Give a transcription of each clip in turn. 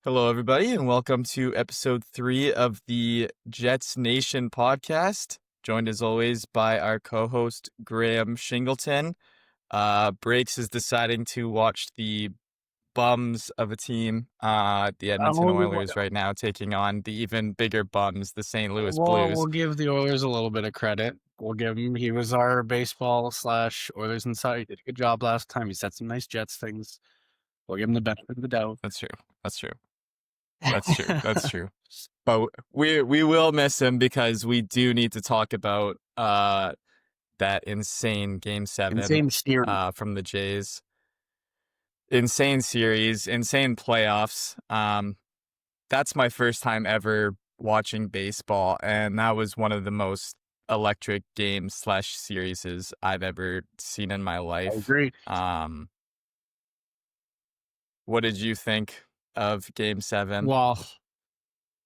Hello, everybody, and welcome to episode 3 of the Jets Nation podcast. Joined as always by our co-host Graeme Shingleton. Breaks is deciding to watch the bums of a team, the Edmonton Oh, Oilers, right now, taking on the even bigger bums, the St. Louis well, Blues. we'll give the Oilers a little bit of credit. We'll give him. He was our baseball/Oilers insider. He did a good job last time. He said some nice Jets things. We'll give him the benefit of the doubt. That's true. That's true. That's true. That's true. But we will miss him because we do need to talk about that insane Game 7 Insane steering. from the Jays. Insane series, insane playoffs. That's my first time ever watching baseball, and that was one of the most electric games/series I've ever seen in my I life. agree. What did you think of Game 7? Well,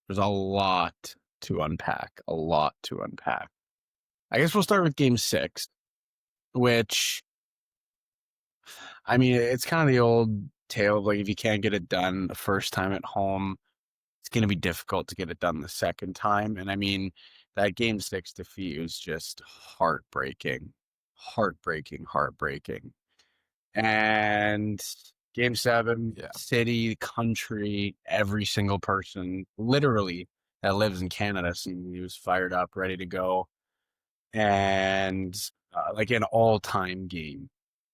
there's a lot to unpack. I guess we'll start with Game 6, which, I mean, it's kind of the old tale of, like, if you can't get it done the first time at home, it's going to be difficult to get it done the second time. And I mean, that Game 6 defeat was just heartbreaking. And Game 7, Yeah. city, country, every single person literally that lives in Canada seemed he was fired up, ready to go. And like an all-time game,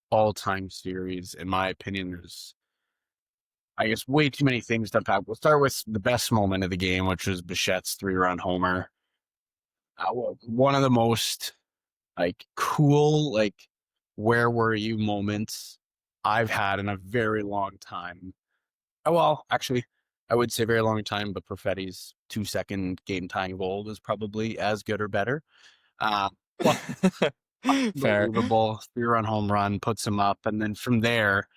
all-time series, in my opinion. There's, I guess, way too many things to unpack. We'll start with the best moment of the game, which was Bichette's 3-run homer. One of the most cool, where were you moments I've had in a very long time. Well, actually, I would say very long time, but Perfetti's 2-second game tying goal was probably as good or better. Well, Fair. unbelievable 3-run home run, puts him up, and then from there,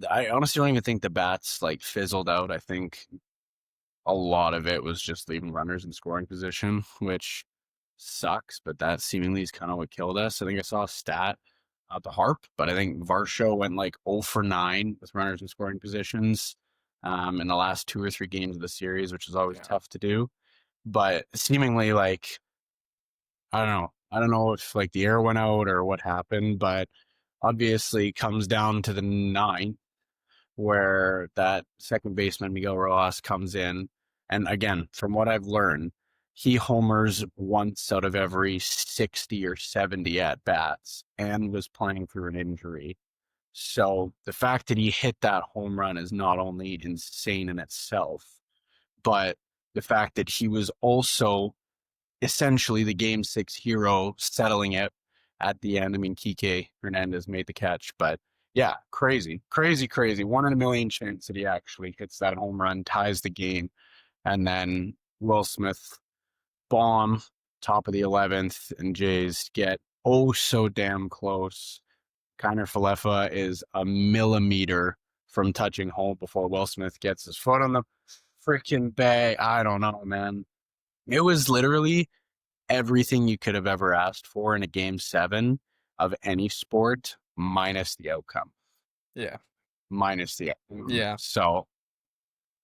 I honestly don't even think the bats fizzled out. I think a lot of it was just leaving runners in scoring position, which sucks, but that seemingly is kind of what killed us. I think I saw a stat at the Harp, but I think Varsho went 0 for 9 with runners in scoring positions in the last 2 or 3 games of the series, which is always tough to do. But seemingly, I don't know if the air went out or what happened, but obviously comes down to the 9th, where that second baseman Miguel Rojas comes in. And again, from what I've learned, he homers once out of every 60 or 70 at bats and was playing through an injury. So the fact that he hit that home run is not only insane in itself, but the fact that he was also essentially the Game 6 hero, settling it at the end. I mean, Kike Hernandez made the catch, but yeah, crazy. 1 in a million chance that he actually hits that home run, ties the game. And then Will Smith bomb, top of the 11th, and Jays get so damn close. Kiner Falefa is a millimeter from touching home before Will Smith gets his foot on the freaking bag. I don't know, man. It was literally everything you could have ever asked for in a Game 7 of any sport, minus the outcome. Yeah. Minus the outcome. Yeah. So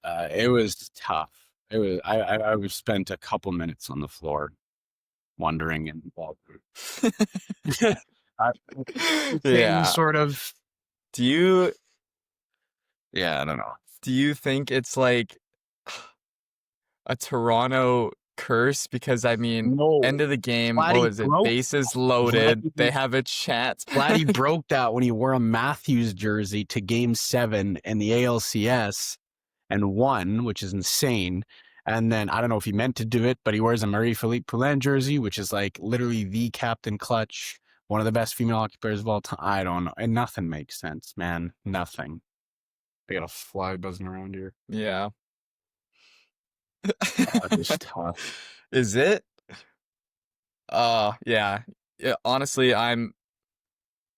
it was tough. It was. I spent a couple minutes on the floor wondering and Yeah. sort of. Do you Yeah, I don't know. do you think it's like a Toronto curse? Because I mean, No. end of the game, Vladdy what was it? broke- Bases loaded. Vladdy- They have a chance. Vladdy broke that when he wore a Matthews jersey to Game 7 in the ALCS and won, which is insane. And then I don't know if he meant to do it, but he wears a Marie-Philippe Poulin jersey, which is literally the Captain Clutch, one of the best female hockey players of all time. I don't know. And nothing makes sense, man. Nothing. They got a fly buzzing around here. Yeah. It's tough. Is it? Yeah. Honestly, I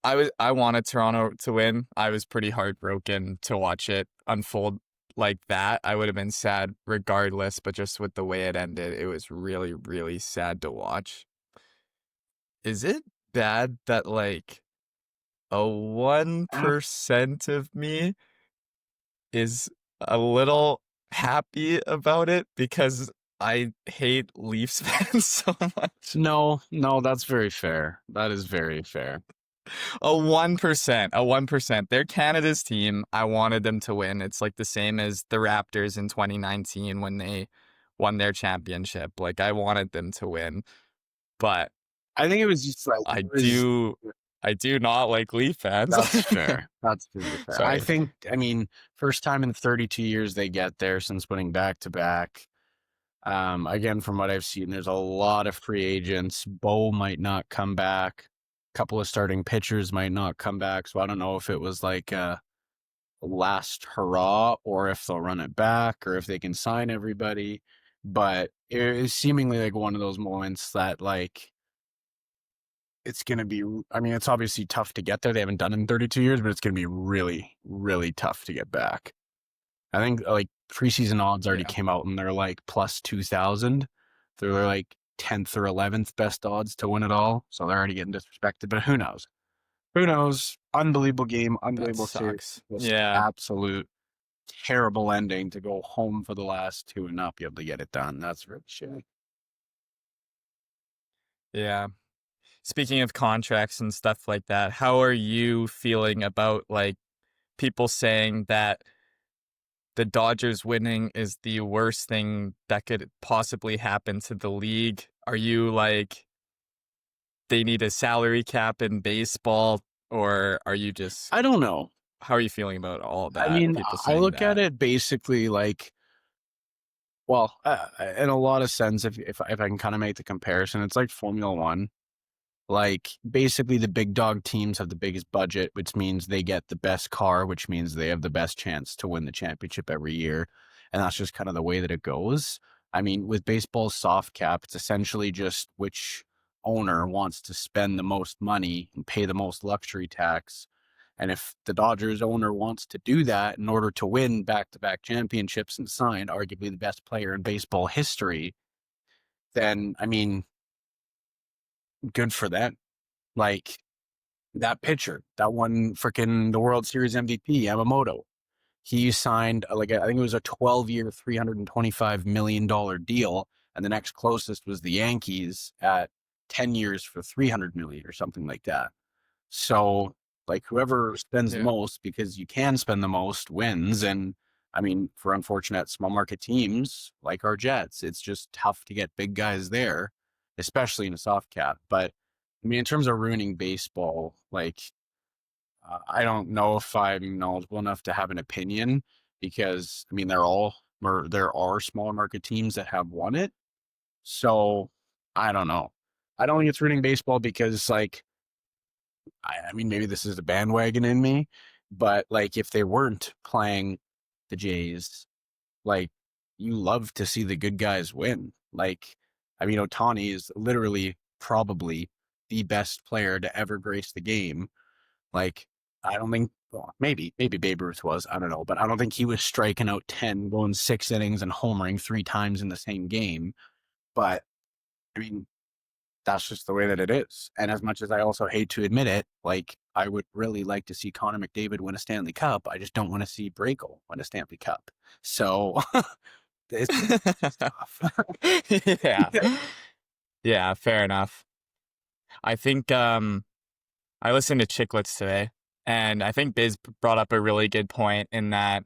wanted Toronto to win. I was pretty heartbroken to watch it unfold like that. I would have been sad regardless, but just with the way it ended, it was really, really sad to watch. Is it bad that a 1% of me is a little happy about it because I hate Leafs fans so much. No, that's very fair. That is very fair. A 1%, a 1%. They're Canada's team. I wanted them to win. It's like the same as the Raptors in 2019 when they won their championship. Like I wanted them to win, but I think it was just like I it was. do not like Leaf fans. That's fair. That's very fair. I Sorry. think, I mean, first time in 32 years they get there since winning back to back. Again, from what I've seen, there's a lot of free agents. Bo might not come back. A couple of starting pitchers might not come back. So I don't know if it was like a last hurrah or if they'll run it back or if they can sign everybody. But it is seemingly like one of those moments that like it's going to be, I mean, it's obviously tough to get there. They haven't done it in 32 years, but it's going to be really, really tough to get back. I think like preseason odds already Yeah. came out and they're like plus 2,000. They're like 10th or 11th best odds to win it all. So they're already getting disrespected, but who knows? Who knows? Unbelievable game, That unbelievable series. sucks. Just Yeah. absolute terrible ending to go home for the last two and not be able to get it done. That's really shitty. Yeah. Speaking of contracts and stuff like that, how are you feeling about like people saying that the Dodgers winning is the worst thing that could possibly happen to the league? Are you like they need a salary cap in baseball, or are you just I don't know. how are you feeling about all I that? mean, People I saying look at that. it basically like, well, in a lot of sense, if I can kind of make the comparison, it's like Formula One. Like basically, the big dog teams have the biggest budget, which means they get the best car, which means they have the best chance to win the championship every year, and that's just kind of the way that it goes. I mean, with baseball's soft cap, it's essentially just which owner wants to spend the most money and pay the most luxury tax. And if the Dodgers owner wants to do that in order to win back-to-back championships and sign arguably the best player in baseball history, then I mean, good for them. Like that pitcher that won freaking the World Series MVP, Yamamoto. He signed like I think it was a 12-year, $325 million deal, and the next closest was the Yankees at 10 years for 300 million or something like that. So like whoever spends the Yeah. most, because you can spend the most, wins. And I mean, for unfortunate small market teams like our Jets, it's just tough to get big guys there, especially in a soft cap. But I mean, in terms of ruining baseball, like I don't know if I'm knowledgeable enough to have an opinion because I mean there are smaller market teams that have won it. So I don't know. I don't think it's ruining baseball because like I mean, maybe this is the bandwagon in me, but like if they weren't playing the Jays, like you love to see the good guys win. Like, I mean, Otani is literally probably the best player to ever grace the game. Like, I don't think, well, maybe Babe Ruth was, I don't know, but I don't think he was striking out 10, going 6 innings and homering 3 times in the same game. But I mean, that's just the way that it is. And as much as I also hate to admit it, like I would really like to see Connor McDavid win a Stanley Cup. I just don't want to see Braco win a Stanley Cup. So it's tough. Yeah. Yeah, fair enough. I think I listened to Chicklets today, and I think Biz brought up a really good point in that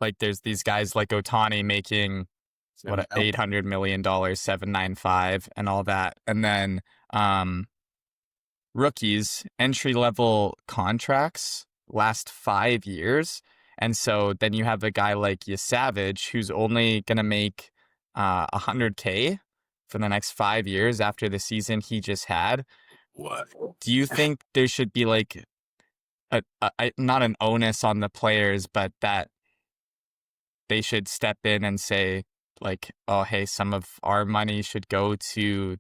like there's these guys like Otani making what $800 million 795 and all that, and then rookies entry level contracts last 5 years, and so then you have a guy like Savage who's only gonna make 100K for the next 5 years after the season he just had. What? Do you think there should be like not an onus on the players, but that they should step in and say, like, oh, hey, some of our money should go to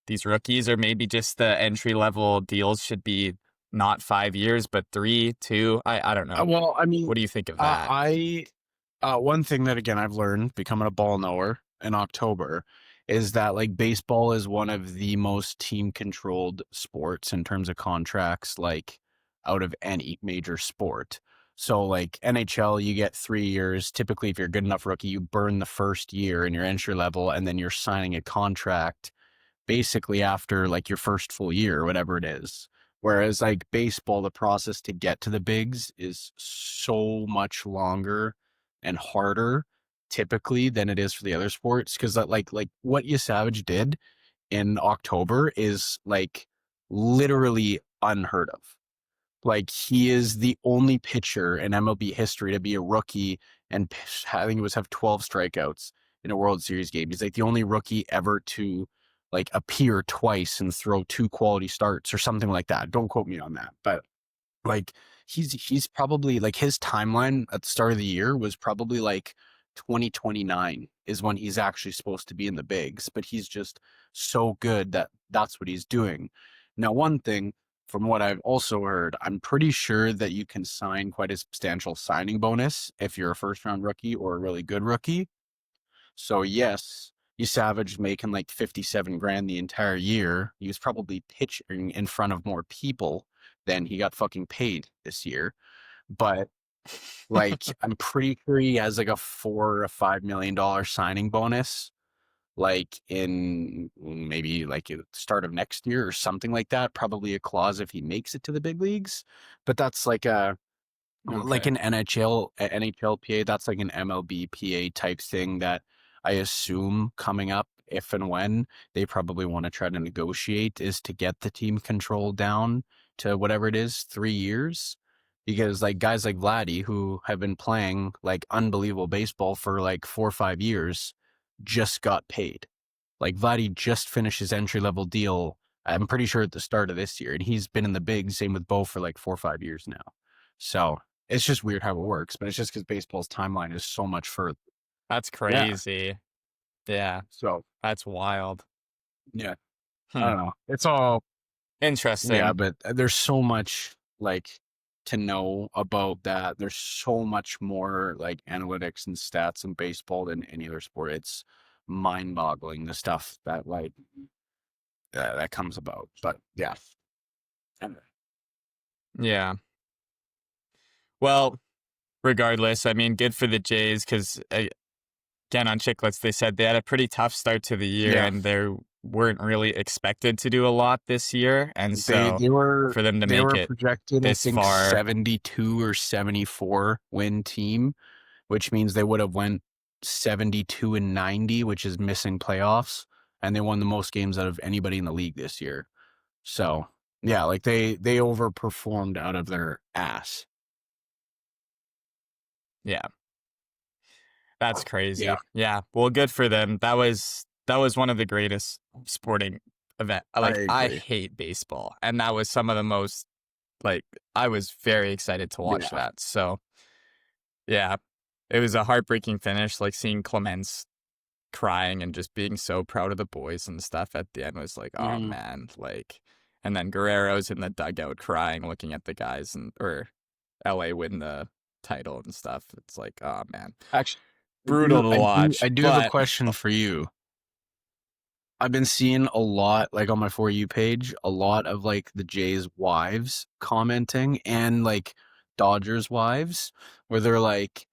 these rookies, or maybe just the entry level deals should be not 5 years, but 3, 2. I don't know. Well, I mean, What do you think of that? one thing that again I've learned becoming a ball knower in October is that like baseball is one of the most team controlled sports in terms of contracts, like out of any major sport. So like NHL, you get 3 years. Typically, if you're a good enough rookie, you burn the first year in your entry level, and then you're signing a contract basically after like your first full year or whatever it is. Whereas like baseball, the process to get to the bigs is so much longer and harder typically than it is for the other sports. Cause that like what you Savage did in October is like literally unheard of. Like he is the only pitcher in MLB history to be a rookie and I think it was have 12 strikeouts in a World Series game. He's like the only rookie ever to like appear twice and throw 2 quality starts or something like that. Don't quote me on that, but like he's probably like his timeline at the start of the year was probably like 2029 is when he's actually supposed to be in the bigs, but he's just so good that that's what he's doing. Now, one thing from what I've also heard, I'm pretty sure that you can sign quite a substantial signing bonus if you're a first round rookie or a really good rookie. So yes, you Savage making like 57 grand the entire year. He was probably pitching in front of more people than he got fucking paid this year. But like, I'm pretty sure he has like a $4 or $5 million signing bonus, like in maybe like at the start of next year or something like that. Probably a clause if he makes it to the big leagues. But that's like Okay. an NHLPA, that's like an MLBPA type thing that I assume coming up, if and when they probably want to try to negotiate, is to get the team control down to whatever it is, 3 years. Because like guys like Vladdy, who have been playing like unbelievable baseball for like 4 or 5 years, just got paid. Like Vladdy just finished his entry level deal, I'm pretty sure at the start of this year, and he's been in the big, same with Bo for like 4 or 5 years now. So it's just weird how it works, but it's just because baseball's timeline is so much further. That's Yeah. crazy. Yeah, So that's wild. yeah, I Hmm. don't know. It's all yeah, Interesting. but there's so much like to know about that. There's so much more like analytics and stats in baseball than any other sport. It's mind-boggling the stuff that like that comes about. But yeah, Yeah. Well, regardless, I mean, good for the Jays because, again, on Chicklets, they said they had a pretty tough start to the year yeah. and they weren't really expected to do a lot this year. And They so they were for them to they make were it projected, I this think, far, 72 or 74 win team, which means they would have went 72 and 90, which is missing playoffs, and they won the most games out of anybody in the league this year. So yeah, like they overperformed out of their ass. yeah, that's Yeah, crazy. Yeah. Well, good for them. That was one of the greatest sporting event. I Like I agree. hate baseball, and that was some of the most like I was very excited to watch Yeah. that. So yeah, it was a heartbreaking finish. Like seeing Clemens crying and just being so proud of the boys and stuff at the end was like, oh Mhm. man, like, and then Guerrero's in the dugout crying, looking at the guys and or LA win the title and stuff. It's like, oh man, Actually, brutal to I watch, do have a but question for you. I've been seeing a lot, like on my For You page, a lot of like the Jays' wives commenting and like Dodgers' wives, where they're like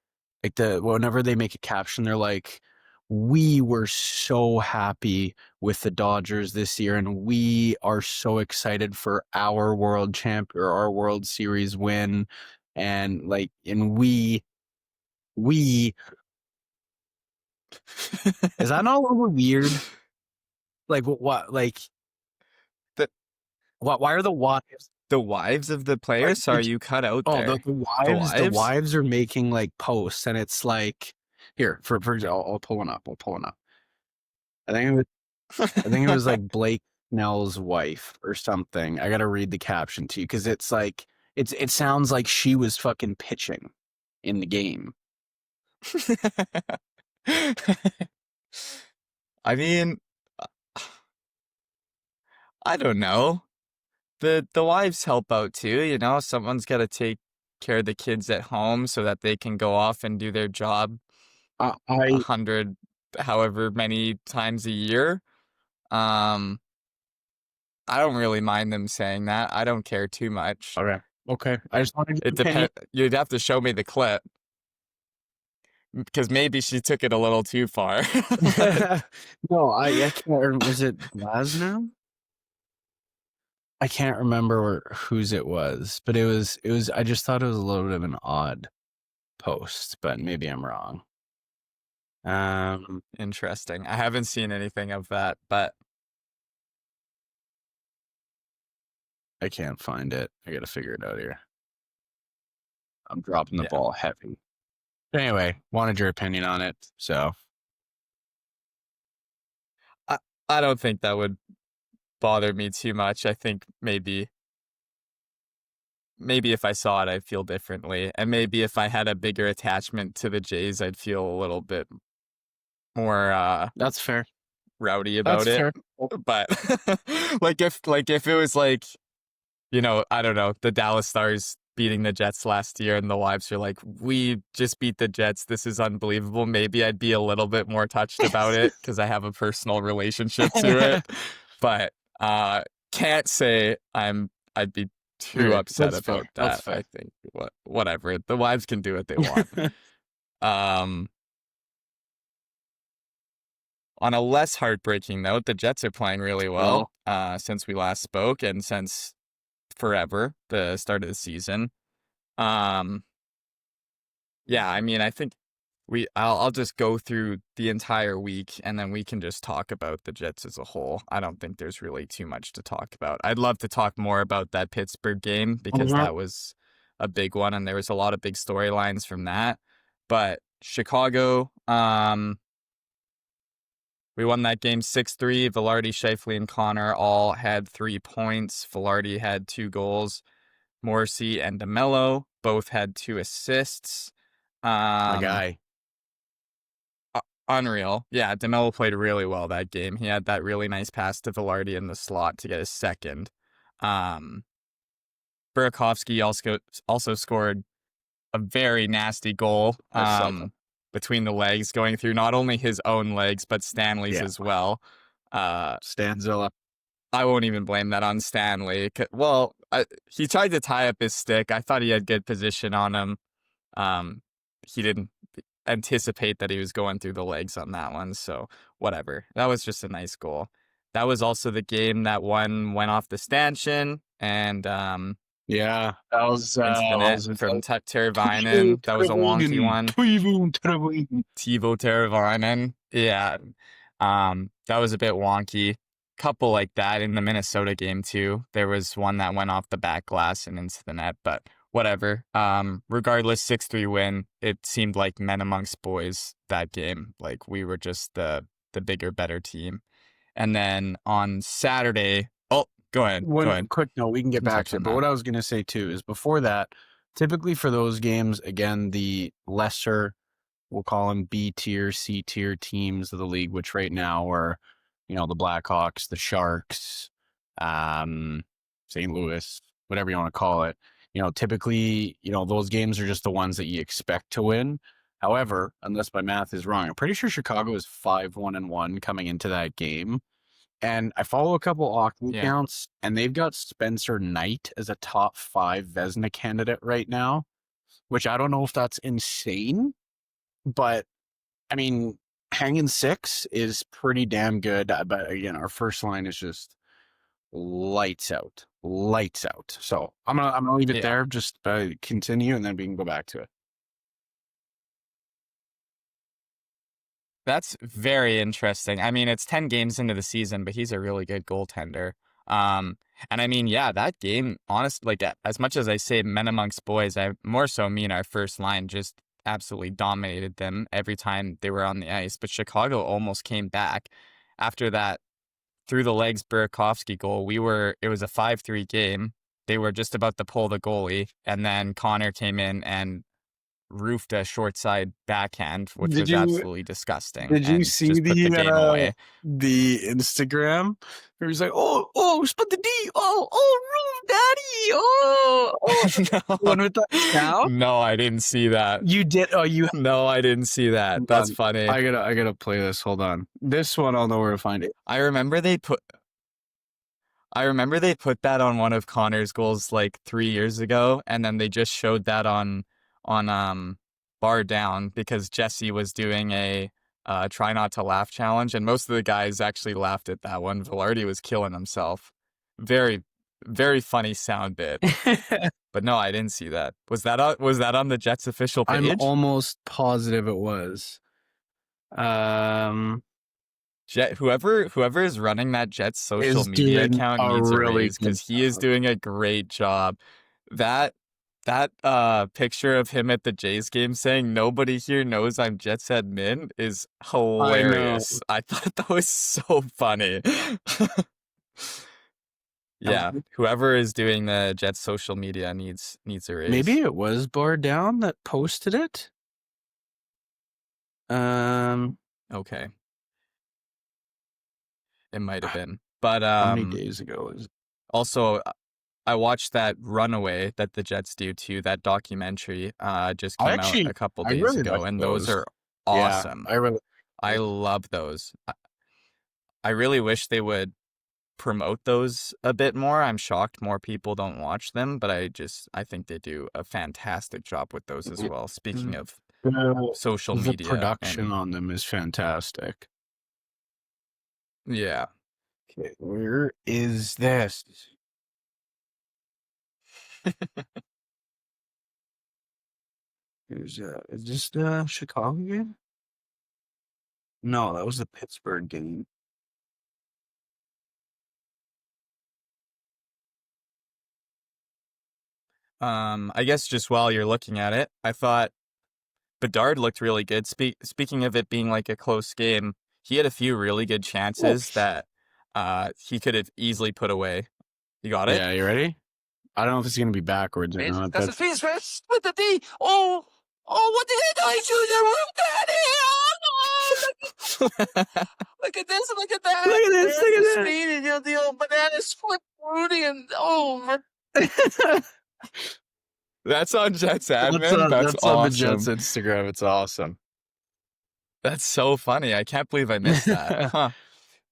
whenever they make a caption, they're like, "We were so happy with the Dodgers this year, and we are so excited for our world champ or our World Series win." And like, and we, is that not a little weird? Like, like, the why are the wives? the wives of the Like, players, are you cut out oh, there? The the wives? wives are making like posts, and it's like, here for example, I'll pull one up. I'll pull one up. I think it was like Blake Snell's wife or something. I gotta read the caption to you because it's like it sounds like she was fucking pitching in the game. I mean, I don't know. The wives help out too, you know. Someone's got to take care of the kids at home so that they can go off and do their job a I hundred, however many times a year. Um, I don't really mind them saying that. I don't care too much. okay. Okay. I just wanted It your opinion. depend. You'd have to show me the clip because maybe she took it a little too far. No, I can't remember. Was it Glasnow? I can't remember whose it was, but it was, I just thought it was a little bit of an odd post, but maybe I'm wrong. Interesting. I haven't seen anything of that, but I can't find it. I gotta figure it out here. I'm dropping the yeah. ball heavy. Anyway, wanted your opinion on it, so. I don't think that would bother me too much. I think maybe if I saw it, I'd feel differently. And maybe if I had a bigger attachment to the Jays, I'd feel a little bit more That's fair. rowdy about That's it. fair. But if it was like, I don't know, the Dallas Stars beating the Jets last year and the Wives are like, we just beat the Jets, this is unbelievable, maybe I'd be a little bit more touched about it because I have a personal relationship to it. But can't say I'd be too upset That's about fair. That's that. fair. I think whatever. The Wives can do what they want. On a less heartbreaking note, the Jets are playing really well since we last spoke and since forever, the start of the season. Yeah, I mean, I think I'll just go through the entire week and then we can just talk about the Jets as a whole. I don't think there's really too much to talk about. I'd love to talk more about that Pittsburgh game because that was a big one and there was a lot of big storylines from that. But Chicago, we won that game 6-3. Velarde, Scheifele, and Connor all had 3 points. Velarde had 2 goals. Morrissey and DeMello both had 2 assists. My guy. Unreal. Yeah, DeMello played really well that game. He had that really nice pass to Velarde in the slot to get his second. Burakovsky also scored a very nasty goal between the legs, going through not only his own legs, but Stanley's as well. Stanzilla. I won't even blame that on Stanley. Well, he tried to tie up his stick. I thought he had good position on him. He didn't anticipate that he was going through the legs on that one, so whatever. That was just a nice goal. That was also the game that one went off the stanchion, and yeah, that was into the net from Teravainen. That was a wonky one. Teuvo Teravainen. Yeah. That was a bit wonky. Couple like that in the Minnesota game too. There was one that went off the back glass and into the net, but whatever. Regardless, 6-3 win. It seemed like men amongst boys that game. Like we were just the bigger, better team. And then on Saturday, go ahead. Quick note, we can get back to it. But what I was going to say too is before that, typically for those games, again, the lesser, we'll call them B tier, C tier teams of the league, which right now are, the Blackhawks, the Sharks, St. Louis, whatever you want to call it. Typically, those games are just the ones that you expect to win. However, unless my math is wrong, I'm pretty sure Chicago is 5-1-1 coming into that game. And I follow a couple hockey accounts, and they've got Spencer Knight as a top 5 Vezina candidate right now, which I don't know if that's insane, but I mean, hanging 6 is pretty damn good. But again, our first line is just lights out. So I'm gonna leave it there. Just continue, and then we can go back to it. That's very interesting. I mean, it's 10 games into the season, but he's a really good goaltender. And I mean, yeah, that game, honestly, like as much as I say men amongst boys, I more so mean our first line just absolutely dominated them every time they were on the ice. But Chicago almost came back after that through the legs Burakovsky goal. It was a 5-3 game. They were just about to pull the goalie, and then Connor came in and roofed a short side backhand, which was absolutely disgusting. Did you see the Instagram where he's like, oh, split the D, roof, daddy, no. One with the sound? No, I didn't see that. You did? Oh, No, I didn't see that. That's funny. I gotta play this. Hold on. This one I'll know where to find it. I remember they put I remember they put that on one of Connor's goals like 3 years ago, and then they just showed that on Bar Down because Jesse was doing a try not to laugh challenge, and most of the guys actually laughed at that one. Velarde was killing himself. Very, very funny sound bit. But no, I didn't see that. Was that on the Jets official I'm page? almost positive it was. Whoever is running that Jets social Is media doing account a needs a really raise good because he is job. doing a great job. That picture of him at the Jays game saying nobody here knows I'm Jets admin is I know. hilarious. I thought that was so funny. Yeah, whoever is doing the Jets social media needs a Maybe raise. it was Bar Down that posted it. Okay, it might have been. But How many days ago is it? also I watched that Runaway that the Jets do too. That documentary just I came out actually, a couple I days really like ago, and those those. are Yeah, awesome. I really I like love those. I really wish they would promote those a bit more. I'm shocked more people don't watch them, but I think they do a fantastic job with those as those. well. Speaking of The, social the media production and on them is fantastic. yeah. Okay, where is this? Is this the Chicago game? No, that was the Pittsburgh game. I guess just while you're looking at it, I thought Bedard looked really good. Speaking of it being like a close game, he had a few really good Oh, chances that he could have easily put away. You got it? yeah, you ready? I don't know if it's gonna be backwards or not. That's the That's face first with the D. Oh, what the heck are you doing? Daddy? Look at this, look at that. Look at this, There's look at the that. speed and the old banana split Rudy and That's on Jets that's admin. That's that's on the Jets awesome. Instagram. It's awesome. That's so funny. I can't believe I missed that. Huh.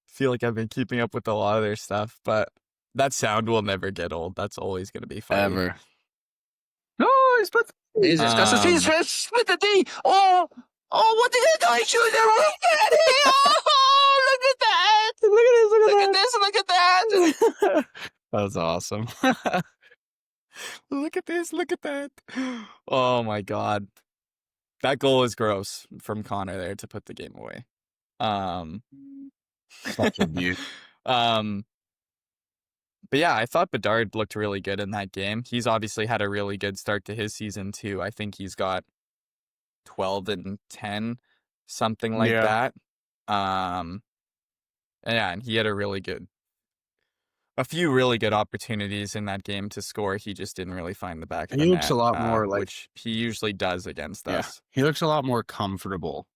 Feel like I've been keeping up with a lot of their stuff, but that sound will never get old. That's always going to be funny. Ever. Oh, he's put. Jesus, that's the face first with the D. Oh, what the heck are you doing? Daddy? Oh, look at that. Look at this. Look at this, look at that. That's awesome. Look at this. Look at that. Oh my God. That goal is gross from Connor there to put the game away. Such a beaut. But yeah, I thought Bedard looked really good in that game. He's obviously had a really good start to his season too. I think he's got 12 and 10, something like Yeah. that. And he had a few really good opportunities in that game to score. He just didn't really find the back of the He looks net, a lot more like. which he usually does against Yeah, us. he looks a lot more comfortable.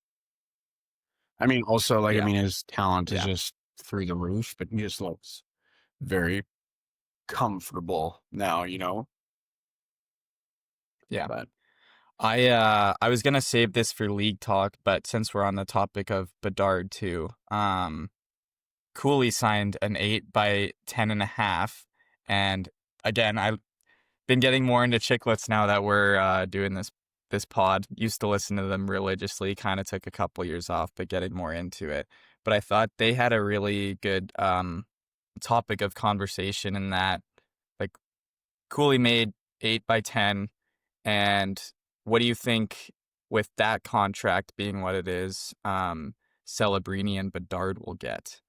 I mean, also, like, Yeah. I mean, his talent is Yeah. just through the roof, but he just looks very comfortable now, you know? Yeah. But I was gonna save this for league talk, but since we're on the topic of Bedard too, Cooley signed an 8x10.5, and again, I've been getting more into chicklets now that we're doing this pod. Used to listen to them religiously, kind of took a couple years off, but getting more into it. But I thought they had a really good topic of conversation in that, like, Cooley made 8x10, and what do you think with that contract being what it is, Celebrini and Bedard will get?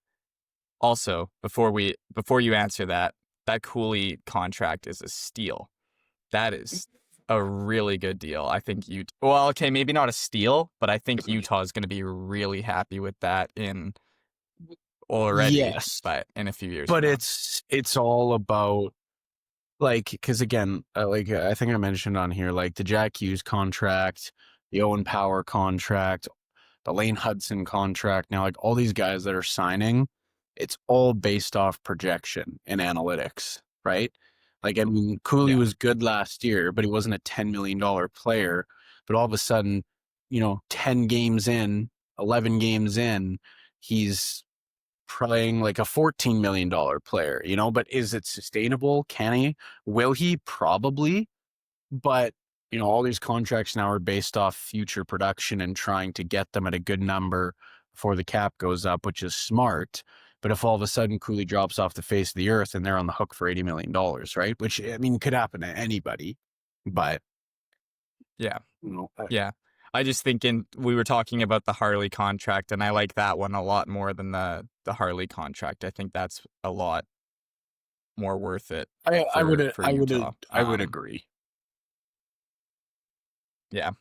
Also, before you answer that Cooley contract is a steal. That is a really good deal. I think well, okay, maybe not a steal, but I think Utah is going to be really happy with that yes, but in a few years. but from now. it's all about, like, because again, like, I think I mentioned on here, like, the Jack Hughes contract, the Owen Power contract, the Lane Hudson contract. Now, like, all these guys that are signing, it's all based off projection and analytics, right? Like, I mean, Cooley was good last year, but he wasn't a $10 million player. But all of a sudden, 10 games in, 11 games in, he's playing like a $14 million player, you know, but is it sustainable? Can he? Will he? Probably. But, you know, all these contracts now are based off future production and trying to get them at a good number before the cap goes up, which is smart. But if all of a sudden Cooley drops off the face of the earth and they're on the hook for $80 million, right? Which, I mean, could happen to anybody. But, Yeah. you know, Yeah. I just thinking we were talking about the Harley contract, and I like that one a lot more than the Harley contract. I think that's a lot more worth it for Utah. I would agree. Yeah.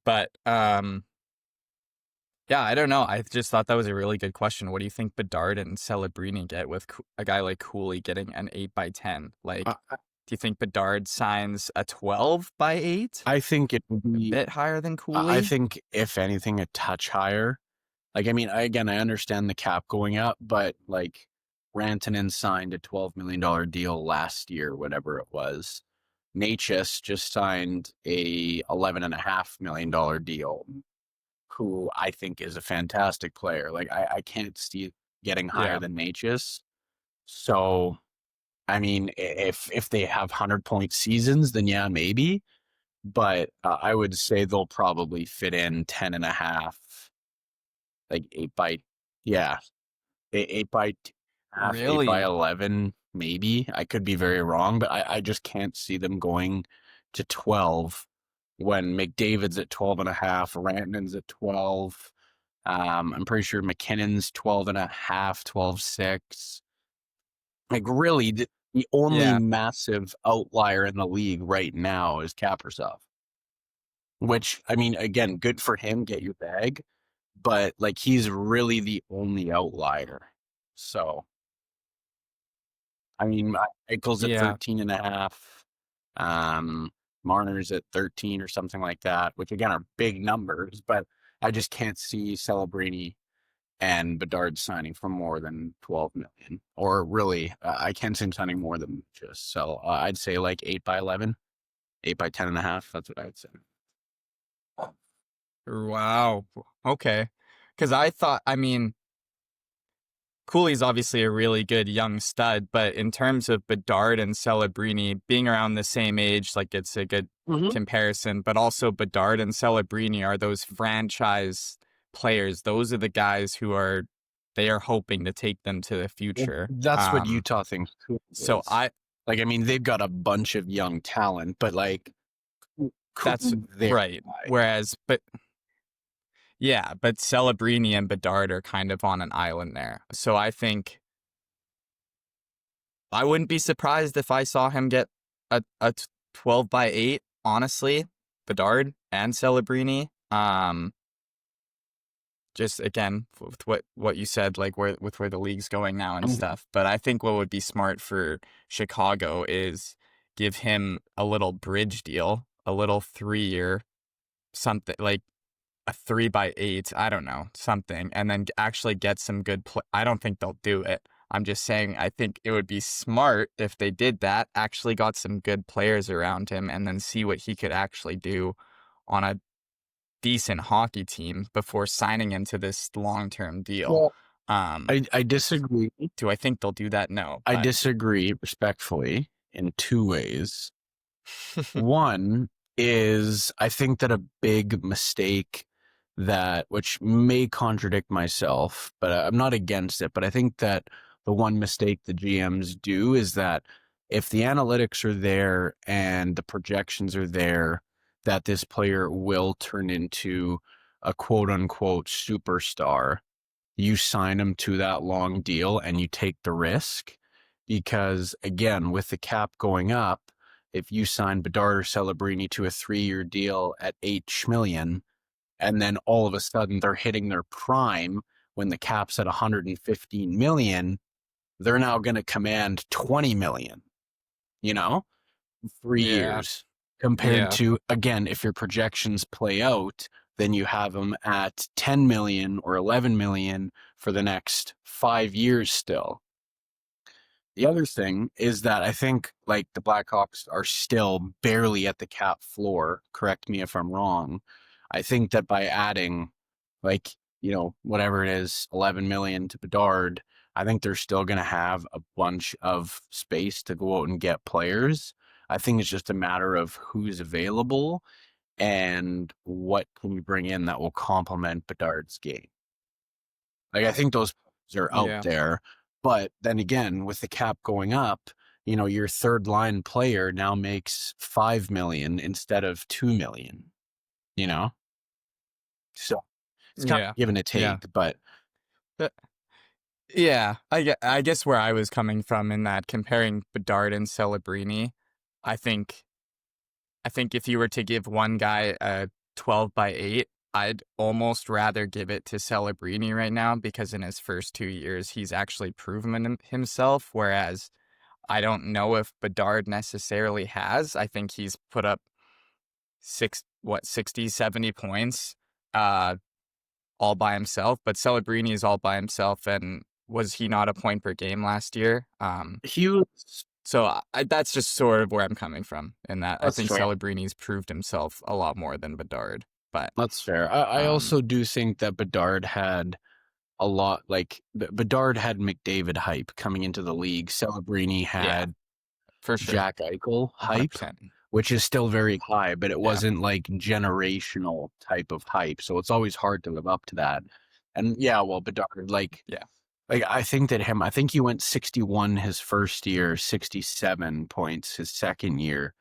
But yeah, I don't know. I just thought that was a really good question. What do you think Bedard and Celebrini get with a guy like Cooley getting an 8x10? Like, do you think Bedard signs a 12x8? I think it would be a bit higher than Cooley. I think, if anything, a touch higher. Like, I mean, I understand the cap going up, but like Rantanen signed a $12 million deal last year, whatever it was. Natchez just signed a $11.5 million deal, who I think is a fantastic player. Like, I can't see it getting higher than Natchez. So, I mean, if they have 100-point seasons, then yeah, maybe. But I would say they'll probably fit in 10.5, like 8 by half, Really? 8x11, maybe. I could be very wrong, but I just can't see them going to 12 when McDavid's at 12.5, Rantanen's at 12. I'm pretty sure McKinnon's 12.5, 12.6. Like, really, the only massive outlier in the league right now is Kaprizov. Which, I mean, again, good for him, get your bag. But, like, he's really the only outlier. So, I mean, Eichel's at 13.5. Marner's at 13 or something like that, which, again, are big numbers. But I just can't see Celebrini and Bedard signing for more than 12 million. Or really, I can't see him signing more than just. So, I'd say, like, 8x11, 8x10.5. That's what I would say. Wow. Okay. Because I thought, I mean, Cooley's obviously a really good young stud, but in terms of Bedard and Celebrini being around the same age, like, it's a good comparison. But also Bedard and Celebrini are those franchise players. Those are the guys who they are hoping to take them to the future. That's what Utah thinks. So I mean, they've got a bunch of young talent, but like, that's right. Whereas, but Celebrini and Bedard are kind of on an island there. So I think I wouldn't be surprised if I saw him get a 12x8, honestly, Bedard and Celebrini. Just again, with what you said, like where the league's going now and stuff. But I think what would be smart for Chicago is give him a little bridge deal, a little 3-year, something like a 3x8, I don't know, something, and then actually get some good I don't think they'll do it. I'm just saying I think it would be smart if they did that, actually got some good players around him, and then see what he could actually do on a decent hockey team before signing into this long-term deal. Well, I disagree. Do I think they'll do that? No. I disagree respectfully in two ways. One is, I think that a big mistake which may contradict myself, but I'm not against it, but I think that the one mistake the GMs do is that if the analytics are there and the projections are there that this player will turn into a quote-unquote superstar, you sign him to that long deal and you take the risk. Because, again, with the cap going up, if you sign Bedard or Celebrini to a 3-year deal at $8 million, and then all of a sudden they're hitting their prime when the cap's at $115 million, they're now going to command $20 million, 3 years. Compared to, again, if your projections play out, then you have them at 10 million or 11 million for the next 5 years still. The other thing is that I think, like, the Blackhawks are still barely at the cap floor. Correct me if I'm wrong. I think that by adding, like, whatever it is, 11 million to Bedard, I think they're still going to have a bunch of space to go out and get players. I think it's just a matter of who's available and what can we bring in that will complement Bedard's game. Like, I think those are out Yeah. there, but then again, with the cap going up, your third line player now makes 5 million instead of 2 million, So it's kind of give and a take, but But yeah, I guess where I was coming from in that comparing Bedard and Celebrini, I think if you were to give one guy a 12/8, I'd almost rather give it to Celebrini right now because in his first 2 years, he's actually proven himself, whereas I don't know if Bedard necessarily has. I think he's put up 60, 70 points all by himself, but Celebrini is all by himself, and was he not a point per game last year? he was. So that's just sort of where I'm coming from in that. That's I think fair. Celebrini's proved himself a lot more than Bedard. But That's fair. I also do think that Bedard had a lot, like Bedard had McDavid hype coming into the league. Celebrini had for sure, Jack Eichel hype, 100%. which is still very high, but it wasn't like generational type of hype. So it's always hard to live up to that. And Bedard, like I think he went 61 his first year, 67 points his second year,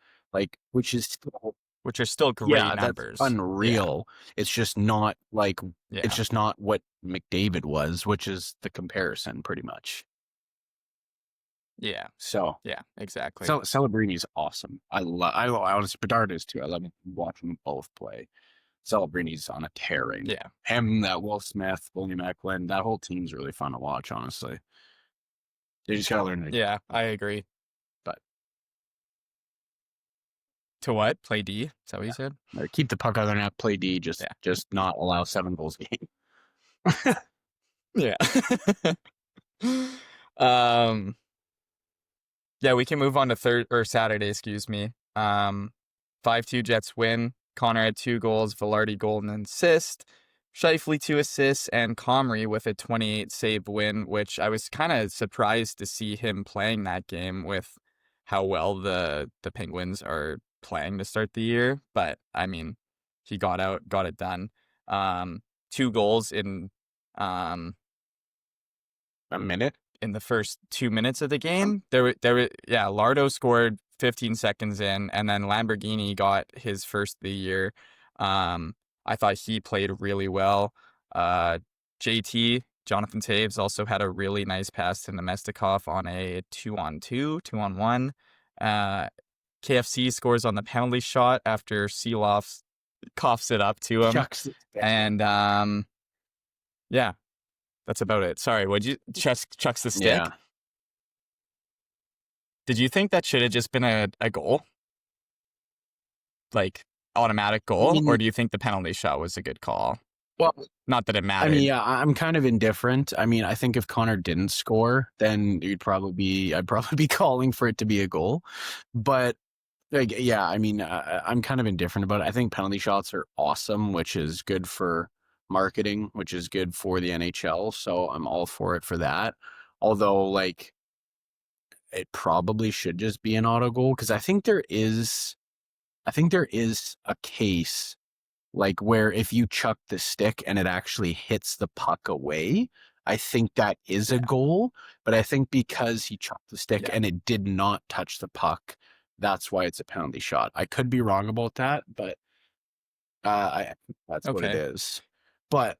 which are still great numbers. That's unreal. It's just not it's just not what McDavid was, which is the comparison pretty much. Yeah. So yeah, exactly. So Celebrini's awesome. I honestly, Bedard is too. I love watching them both play. Celebrini's on a tear right now. Yeah. Him, that Will Smith, William Eklund, that whole team's really fun to watch, honestly. They just gotta learn to I agree. But to what? Play D? Is that what you said? Or keep the puck out of their net, play D, just not allow 7 goals a game. Yeah. Yeah, we can move on to Saturday, excuse me. 5-2 Jets win. Connor had 2 goals, Velarde goal and an assist, Scheifele 2 assists, and Comrie with a 28 save win, which I was kind of surprised to see him playing that game with how well the Penguins are playing to start the year. But I mean, he got it done. 2 goals in a minute. In the first 2 minutes of the game. Lardo scored 15 seconds in, and then Lamborghini got his first of the year. I thought he played really well. JT, Jonathan Taves, also had a really nice pass to Nemestikov on a 2-on-2, 2-on-1. KFC scores on the penalty shot after Seeloff coughs it up to him. And that's about it. Sorry, would you chucks the stick? Yeah. Did you think that should have just been a goal? Like automatic goal? Or do you think the penalty shot was a good call? Well, not that it mattered. I mean, I'm kind of indifferent. I mean, I think if Connor didn't score, then I'd probably be calling for it to be a goal. But I'm kind of indifferent about it. I think penalty shots are awesome, which is good for marketing, which is good for the NHL. So I'm all for it for that. Although, it probably should just be an auto goal, because I think there is a case where if you chuck the stick and it actually hits the puck away, I think that is a goal. But I think because he chucked the stick and it did not touch the puck, that's why it's a penalty shot. I could be wrong about that, but that's what it is. But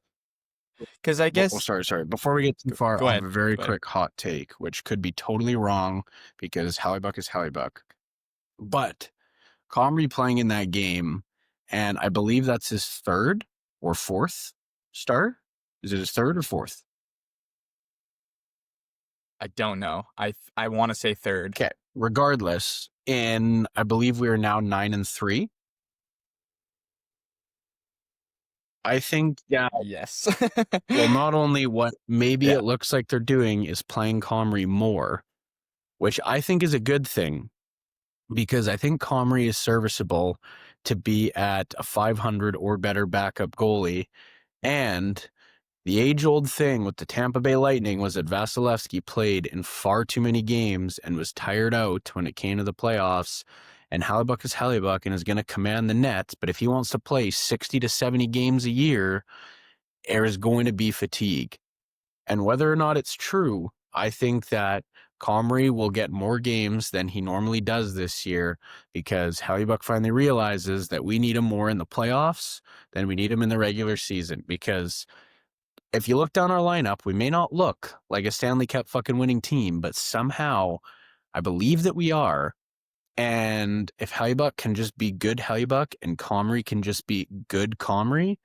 because I guess... sorry. Before we get too far, I have a very quick hot take, which could be totally wrong because Hellebuyck is Hellebuyck. But Comrie playing in that game, and I believe that's his 3rd or 4th start. Is it his 3rd or 4th? I don't know. I want to say 3rd. Okay. Regardless, and I believe we are now 9-3. I think yes. Well, not only what maybe it looks like they're doing is playing Comrie more, which I think is a good thing, because I think Comrie is serviceable to be at a 500 or better backup goalie, and The age-old thing with the Tampa Bay Lightning was that Vasilevsky played in far too many games and was tired out when it came to the playoffs. And Hellebuyck is Hellebuyck and is going to command the net. But if he wants to play 60 to 70 games a year, there is going to be fatigue. And whether or not it's true, I think that Comrie will get more games than he normally does this year because Hellebuyck finally realizes that we need him more in the playoffs than we need him in the regular season. Because if you look down our lineup, we may not look like a Stanley Cup fucking winning team, but somehow I believe that we are. And if Hellebuyck can just be good Hellebuyck and Comrie can just be good Comrie,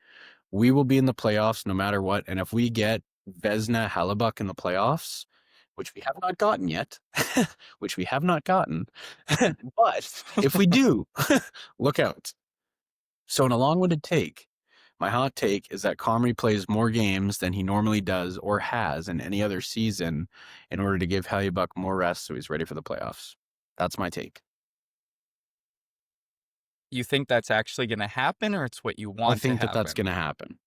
we will be in the playoffs no matter what. And if we get Vezina Hellebuyck in the playoffs, which we have not gotten yet, but if we do, look out. So in a long-winded take, my hot take is that Comrie plays more games than he normally does or has in any other season in order to give Hellebuyck more rest so he's ready for the playoffs. That's my take. You think that's actually going to happen, or it's what you want I think to that that's happen? going to happen.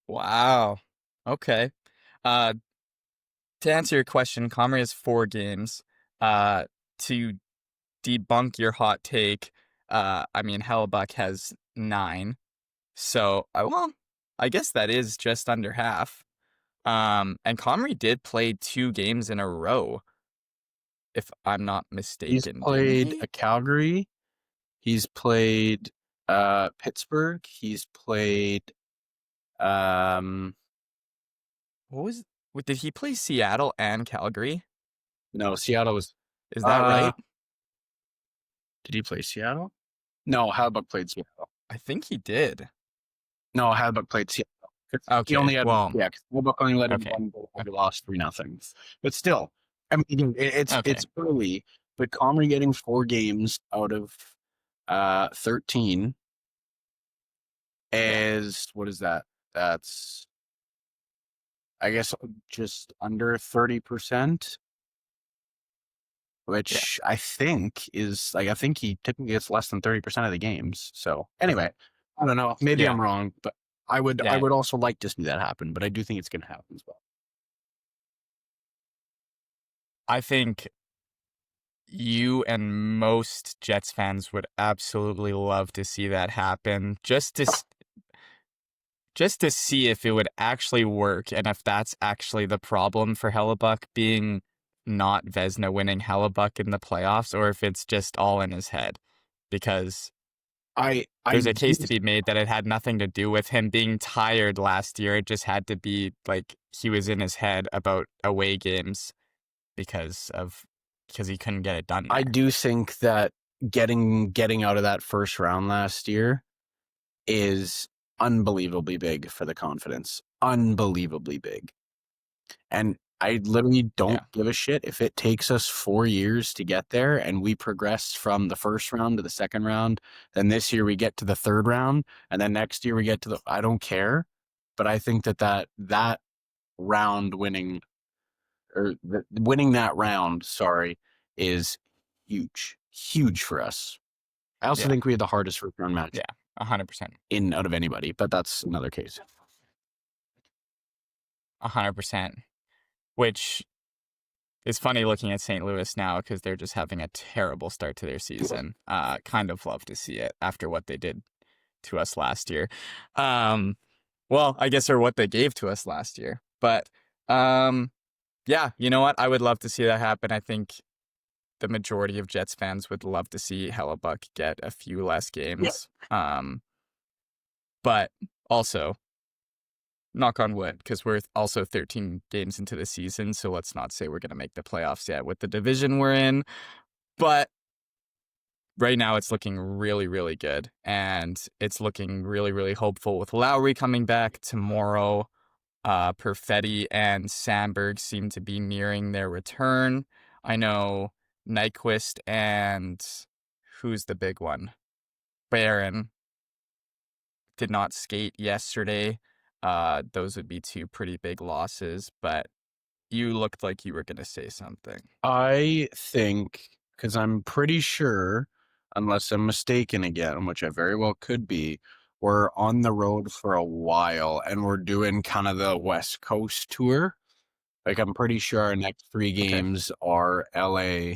Wow. Okay. To answer your question, Comrie has 4 games. To debunk your hot take, I mean, Hellebuyck has 9. So, well, I guess that is just under half. And Comrie did play 2 games in a row, if I'm not mistaken. He's played a Calgary. He's played Pittsburgh. He's played did he play Seattle and Calgary? no, Seattle was. Is that right? Did he play Seattle? No, Hellebuyck played Seattle. I think he did. No, Hellebuyck played Seattle. Okay. He only had because Hellebuyck only let him Okay. 1 goal. We lost 3-0. But still, I mean, it's early. But Comrie getting 4 games out of 13 is what is that? That's I guess just under 30%. Which I think is I think he typically gets less than 30% of the games. So anyway, I don't know. Maybe I'm wrong, but I would also like to see that happen. But I do think it's going to happen as well. I think you and most Jets fans would absolutely love to see that happen, just to see if it would actually work and if that's actually the problem for Hellebuyck being not Vezina winning Hellebuyck in the playoffs, or if it's just all in his head. Because there's a case to be made that it had nothing to do with him being tired last year. It just had to be like he was in his head about away games because he couldn't get it done there. I do think that getting out of that first round last year is unbelievably big for the confidence. Unbelievably big. And I literally don't give a shit if it takes us 4 years to get there and we progress from the first round to the second round. Then this year we get to the third round and then next year we get to I don't care. But I think that round winning or winning that round, is huge for us. I also think we had the hardest first round match. Yeah, 100%. Out of anybody, but that's another case. 100%. Which is funny looking at St. Louis now because they're just having a terrible start to their season. Kind of love to see it after what they did to us last year. Well, I guess or what they gave to us last year. But yeah, you know what? I would love to see that happen. I think the majority of Jets fans would love to see Hellebuyck get a few less games. But also, knock on wood, because we're also 13 games into the season, so let's not say we're going to make the playoffs yet with the division we're in. But right now it's looking really, really good, and it's looking really, really hopeful with Lowry coming back tomorrow. Perfetti and Sandberg seem to be nearing their return. I know Nyquist and who's the big one? Barron did not skate yesterday. Those would be 2 pretty big losses, but you looked like you were going to say something. I think, because I'm pretty sure, unless I'm mistaken again, which I very well could be, we're on the road for a while, and we're doing kind of the West Coast tour. Like, I'm pretty sure our next 3 games are LA,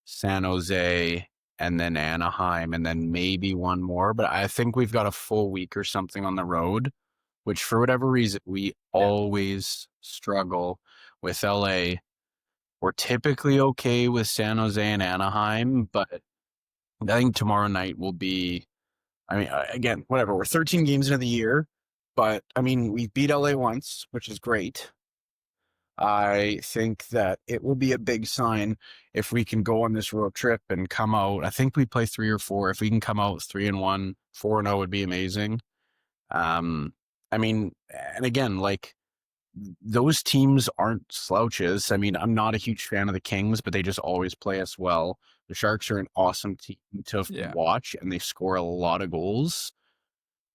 San Jose, and then Anaheim, and then maybe one more. But I think we've got a full week or something on the road, which for whatever reason, we always struggle with LA. We're typically okay with San Jose and Anaheim, but I think tomorrow night will be, I mean, again, whatever. We're 13 games into the year, but I mean, we beat LA once, which is great. I think that it will be a big sign if we can go on this road trip and come out. I think we play 3 or 4. If we can come out 3-1, 4-0 would be amazing. I mean, and again, like, those teams aren't slouches. I mean, I'm not a huge fan of the Kings, but they just always play us well. The Sharks are an awesome team to watch, and they score a lot of goals.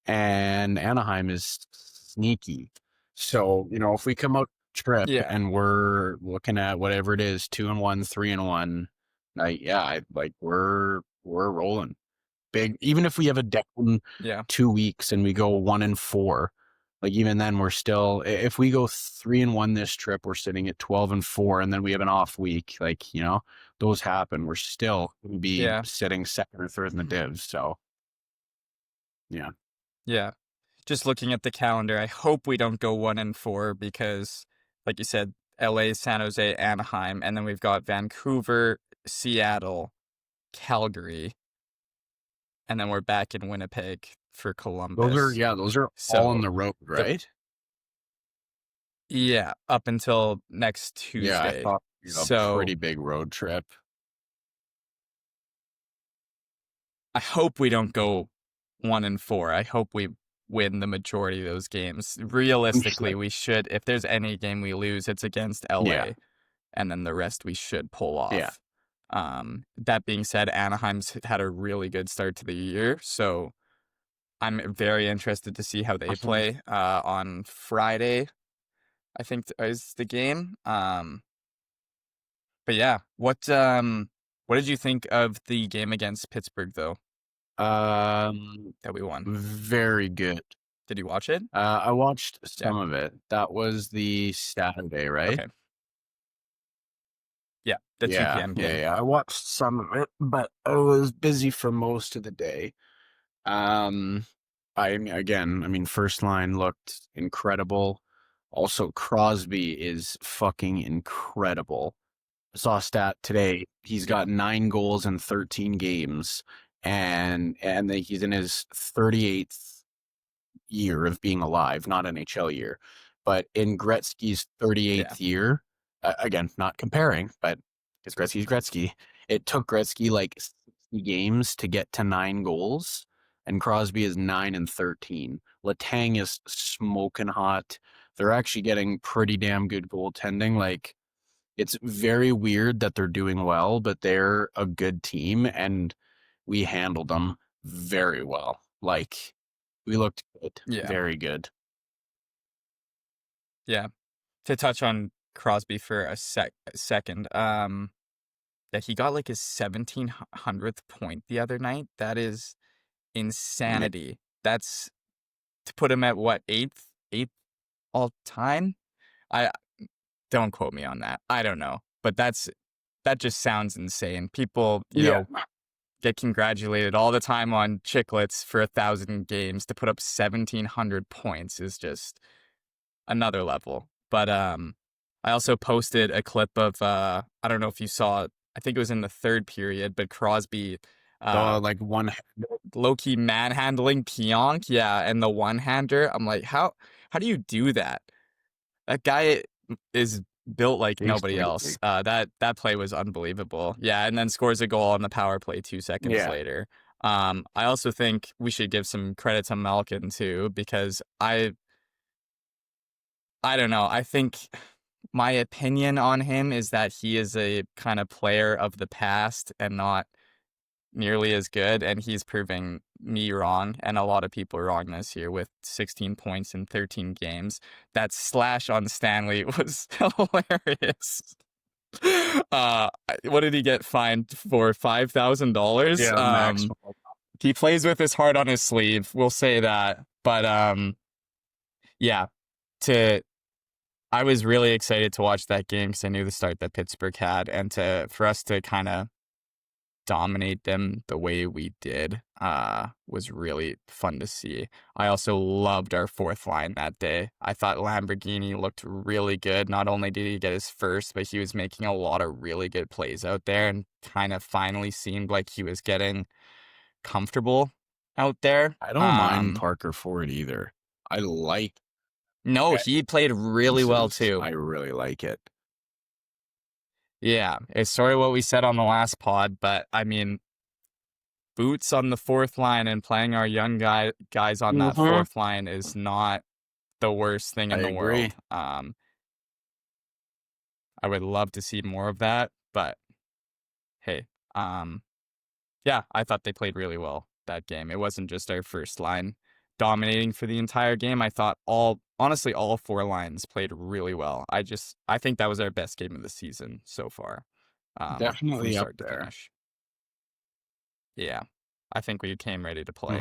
And Anaheim is sneaky. So, you know, if we come out trip and we're looking at whatever it is, 2-1, 3-1, we're rolling big. Even if we have a down 2 weeks and we go 1-4, like, even then we're still, if we go 3-1 this trip, we're sitting at 12-4, and then we have an off week. Like, you know, those happen. We're still going to be sitting second or third in the divs. So, yeah. Yeah. Just looking at the calendar, I hope we don't go 1-4 because, like you said, LA, San Jose, Anaheim, and then we've got Vancouver, Seattle, Calgary, and then we're back in Winnipeg for Columbus. Those are all on the road, right? Up until next Tuesday. Yeah, I thought a pretty big road trip. I hope we don't go 1-4. I hope we win the majority of those games. Realistically, we should. If there's any game we lose, it's against LA, and then the rest we should pull off. That being said, Anaheim's had a really good start to the year, so I'm very interested to see how they play on Friday. I think is the game. But yeah, what did you think of the game against Pittsburgh though? That we won. Very good. Did you watch it? I watched some of it. That was the Saturday, right? Okay. Yeah, the 2 p.m. game. Yeah. I watched some of it, but I was busy for most of the day. I mean, first line looked incredible. Also, Crosby is fucking incredible. I saw a stat today. He's got 9 goals in 13 games, and he's in his 38th year of being alive, not NHL year. But in Gretzky's 38th year, again, not comparing, but because Gretzky's Gretzky, it took Gretzky like 60 games to get to 9 goals, and Crosby is 9-13. Letang is smoking hot. They're actually getting pretty damn good goaltending. Like, it's very weird that they're doing well, but they're a good team, and we handled them very well. Like, we looked good. Very good. Yeah. To touch on Crosby for a second, he got like his 1700th point the other night. That is insanity. That's to put him at what, eighth all time? I don't quote me on that. I don't know, but that just sounds insane. People, you know, get congratulated all the time on Chicklets for 1,000 games. To put up 1,700 points is just another level. But I also posted a clip of I don't know if you saw it. I think it was in the 3rd period, but Crosby like one low-key manhandling Pionk, and the one-hander. I'm like, how do you do that? That guy is built like nobody else. That play was unbelievable. Yeah, and then scores a goal on the power play 2 seconds later. I also think we should give some credit to Malkin too, because I don't know. I think my opinion on him is that he is a kind of player of the past and not nearly as good, and he's proving me wrong and a lot of people wrong this year with 16 points in 13 games. That slash on Stanley was hilarious. What did he get fined for? $5,000? He plays with his heart on his sleeve. We'll say that. But yeah, to I was really excited to watch that game because I knew the start that Pittsburgh had, and for us to kind of dominate them the way we did was really fun to see. I also loved our fourth line that day. I thought Lamborghini looked really good. Not only did he get his first, but he was making a lot of really good plays out there and kind of finally seemed like he was getting comfortable out there. I don't mind Parker Ford either. I like. No, he played really well too. I really like it. Yeah, it's sort of what we said on the last pod, but I mean, boots on the fourth line and playing our young guys on that fourth line is not the worst thing in the world. I would love to see more of that, but hey, yeah, I thought they played really well that game. It wasn't just our first line dominating for the entire game. I thought honestly, all four lines played really well. I think that was our best game of the season so far. Definitely up there. Finish. Yeah, I think we came ready to play.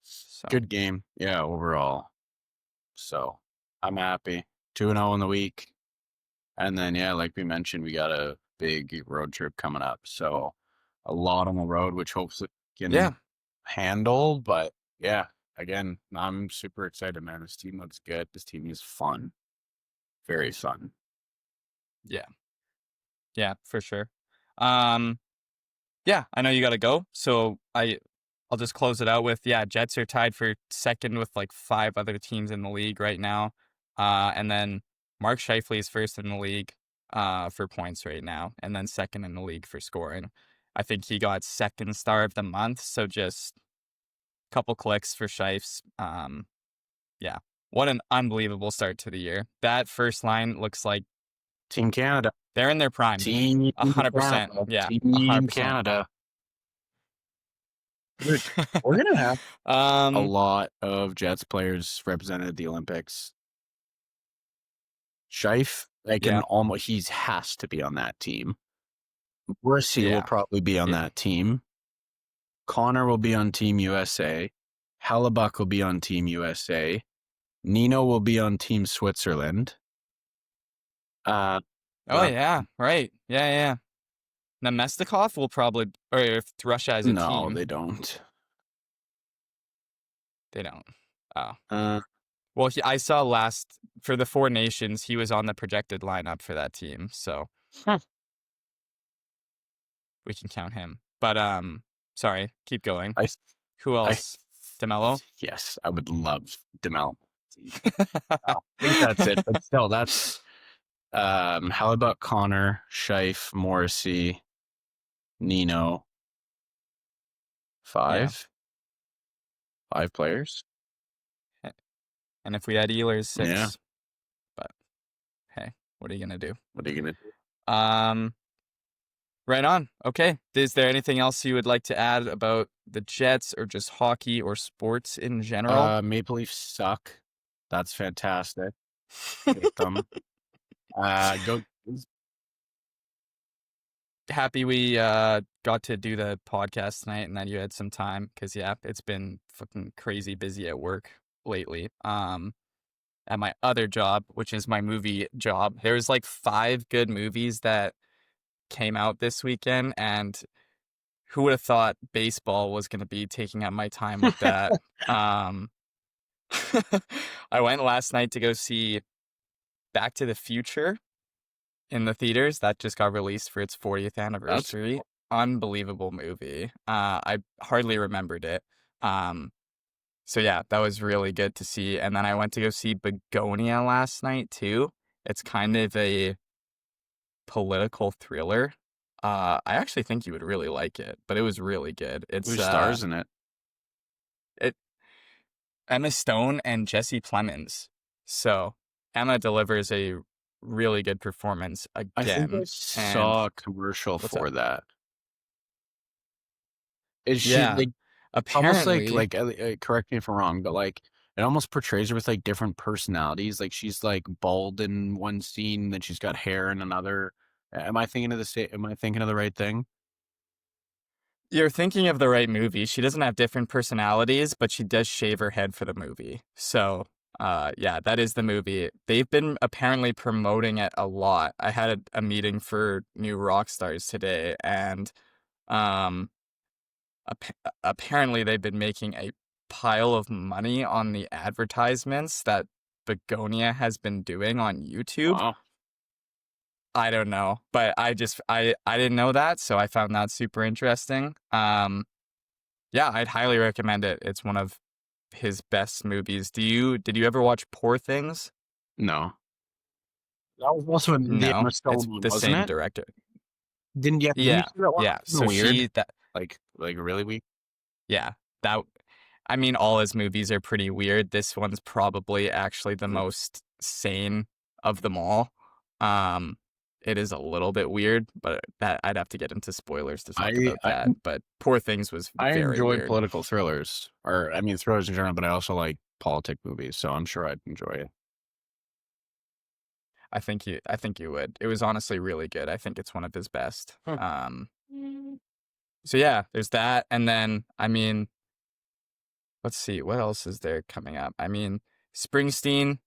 So. Good game. Yeah, overall. So I'm happy. 2-0 in the week. And then, yeah, like we mentioned, we got a big road trip coming up. So a lot on the road, which hopefully can handle. But yeah, again, I'm super excited, man. This team looks good. This team is fun. Very fun. Yeah. Yeah, for sure. Yeah, I know you got to go. So I'll just close it out with, Jets are tied for second with like 5 other teams in the league right now. And then Mark Scheifele is first in the league for points right now, and then second in the league for scoring. I think he got second star of the month, so just a couple clicks for Scheifs. Yeah, what an unbelievable start to the year. That first line looks like Team Canada. They're in their prime. Team 100%. Yeah, Team 100%. Canada. We're going to have a lot of Jets players represented at the Olympics. Scheif, he has to be on that team. Morrissey will probably be on that team. Connor will be on Team USA. Hellebuck will be on Team USA. Nino will be on Team Switzerland. Yeah, right. Yeah. Nemestikov will probably, or if Russia has a team. No, they don't. They don't. Oh. Well, I saw for the 4 nations, he was on the projected lineup for that team, so we can count him. But sorry, keep going. Who else? DeMello? Yes, I would love DeMello. I think that's it. But still, that's Hellebuck, Connor, Scheif, Morrissey, Nino. 5 players. And if we had Ehlers, 6. Yeah. But hey, what are you gonna do? Right on. Okay. Is there anything else you would like to add about the Jets or just hockey or sports in general? Maple Leafs suck. That's fantastic. Hate them. Go. Happy we got to do the podcast tonight and that you had some time because it's been fucking crazy busy at work lately. At my other job, which is my movie job, there's like 5 good movies that came out this weekend, and who would have thought baseball was going to be taking up my time with that? I went last night to go see Back to the Future in the theaters. That just got released for its 40th anniversary. Unbelievable movie. I hardly remembered it. So yeah, that was really good to see. And then I went to go see Begonia last night too. It's kind of a political thriller. I actually think you would really like it, but it was really good. Who stars in it? Emma Stone and Jesse Plemons. So Emma delivers a really good performance again. I think I saw a commercial for that. Is she apparently almost correct me if I'm wrong, but like it almost portrays her with like different personalities. Like she's like bald in one scene, then she's got hair in another. Am I thinking of the right thing? You're thinking of the right movie. She doesn't have different personalities, but she does shave her head for the movie. So, yeah, that is the movie. They've been apparently promoting it a lot. I had a meeting for new rock stars today, and um, apparently they've been making a pile of money on the advertisements that Begonia has been doing on YouTube. Wow. I don't know, but I didn't know that, so I found that super interesting. Yeah, I'd highly recommend it. It's one of his best movies. Did you ever watch Poor Things? No. That was also an No, Emma it's Stone one, the wasn't same it? director. Didn't you Yeah, see that one? yeah. Wasn't it So weird? she that Like really weird? yeah, that I mean all his movies are pretty weird. This one's probably actually the most sane of them all. Um it is a little bit weird, but that I'd have to get into spoilers to talk I about I that. But Poor Things was I very enjoy weird. political thrillers, or I mean thrillers in general, but I also like politic movies, so I'm sure I'd enjoy it. I think you would. It was honestly really good. I think it's one of his best. Huh. So yeah, there's that, and then I mean, let's see, what else is there coming up? I mean, Springsteen.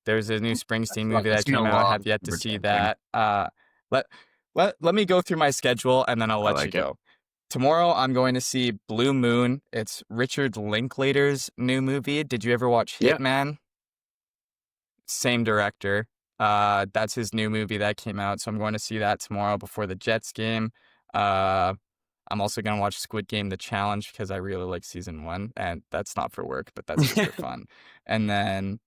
There's a new Springsteen movie I've that seen a came out. I lot have yet of to see advertising. that. Let let me go through my schedule, and then I'll I let you like it. go. Tomorrow, I'm going to see Blue Moon. It's Richard Linklater's new movie. Did you ever watch Yeah. Hitman? Same director. That's his new movie that came out, so I'm going to see that tomorrow before the Jets game. I'm also going to watch Squid Game: The Challenge because I really like season 1, and that's not for work, but that's just for fun. And then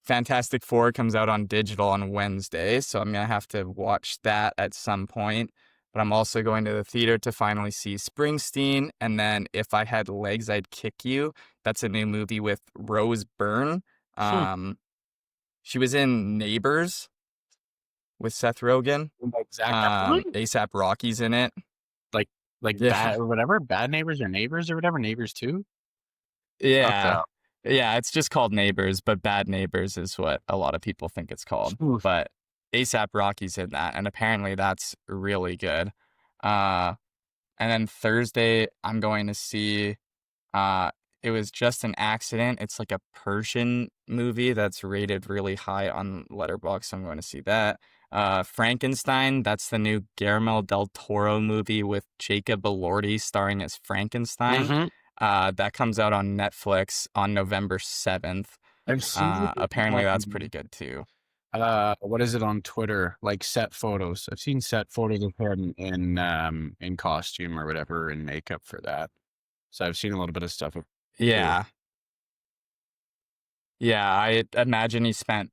Fantastic Four comes out on digital on Wednesday, so I'm going to have to watch that at some point. But I'm also going to the theater to finally see Springsteen, and then If I Had Legs, I'd Kick You. That's a new movie with Rose Byrne. She was in Neighbors with Seth Rogen. Like Zac Efron? ASAP Rocky's in it. Like Yeah. bad or whatever, Bad Neighbors or Neighbors or whatever, Neighbors 2? Yeah. Okay. Yeah, it's just called Neighbors, but Bad Neighbors is what a lot of people think it's called. Oof. But ASAP Rocky's in that, and apparently that's really good. And then Thursday, I'm going to see It Was Just an Accident. It's like a Persian movie that's rated really high on Letterboxd, so I'm going to see that. Frankenstein, that's the new Guillermo del Toro movie with Jacob Elordi starring as Frankenstein. Mhm. That comes out on Netflix on November 7th. I've seen Apparently that's pretty good too. what is it on Twitter? Like set photos. I've seen set photos of him in costume or whatever and makeup for that. So I've seen a little bit of stuff of Yeah. Yeah, I imagine he spent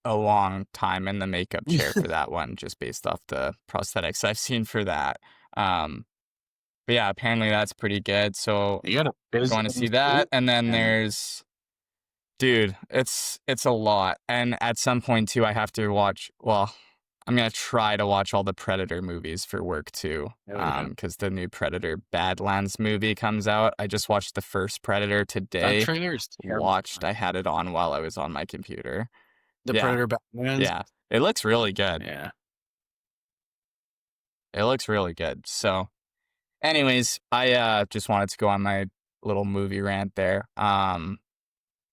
a long time in the makeup chair for that one, just based off the prosthetics I've seen for that. But yeah, apparently that's pretty good. So you got a going to see that, and then Yeah. there's, dude, it's a lot. And at some point too, I have to watch. Well, I'm gonna try to watch all the Predator movies for work too, because the new Predator Badlands movie comes out. I just watched the first Predator today. That trailer is terrible. I had it on while I was on my computer. The Yeah. Predator Badlands. Yeah, it looks really good. Yeah. It looks really good. So, anyways, I just wanted to go on my little movie rant there,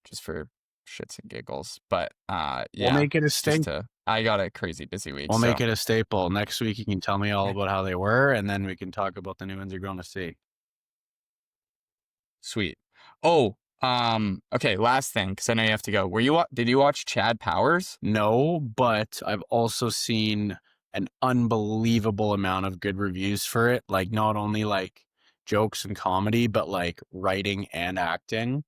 just for shits and giggles. But yeah, We'll make it a staple. I got a crazy busy week. We'll so. make it a staple. Next week you can tell me all about how they were, and then we can talk about the new ones you're going to see. Sweet. Oh, okay, last thing, because I know you have to go. Did you watch Chad Powers? No, but I've also seen an unbelievable amount of good reviews for it. Like not only like jokes and comedy, but like writing and acting.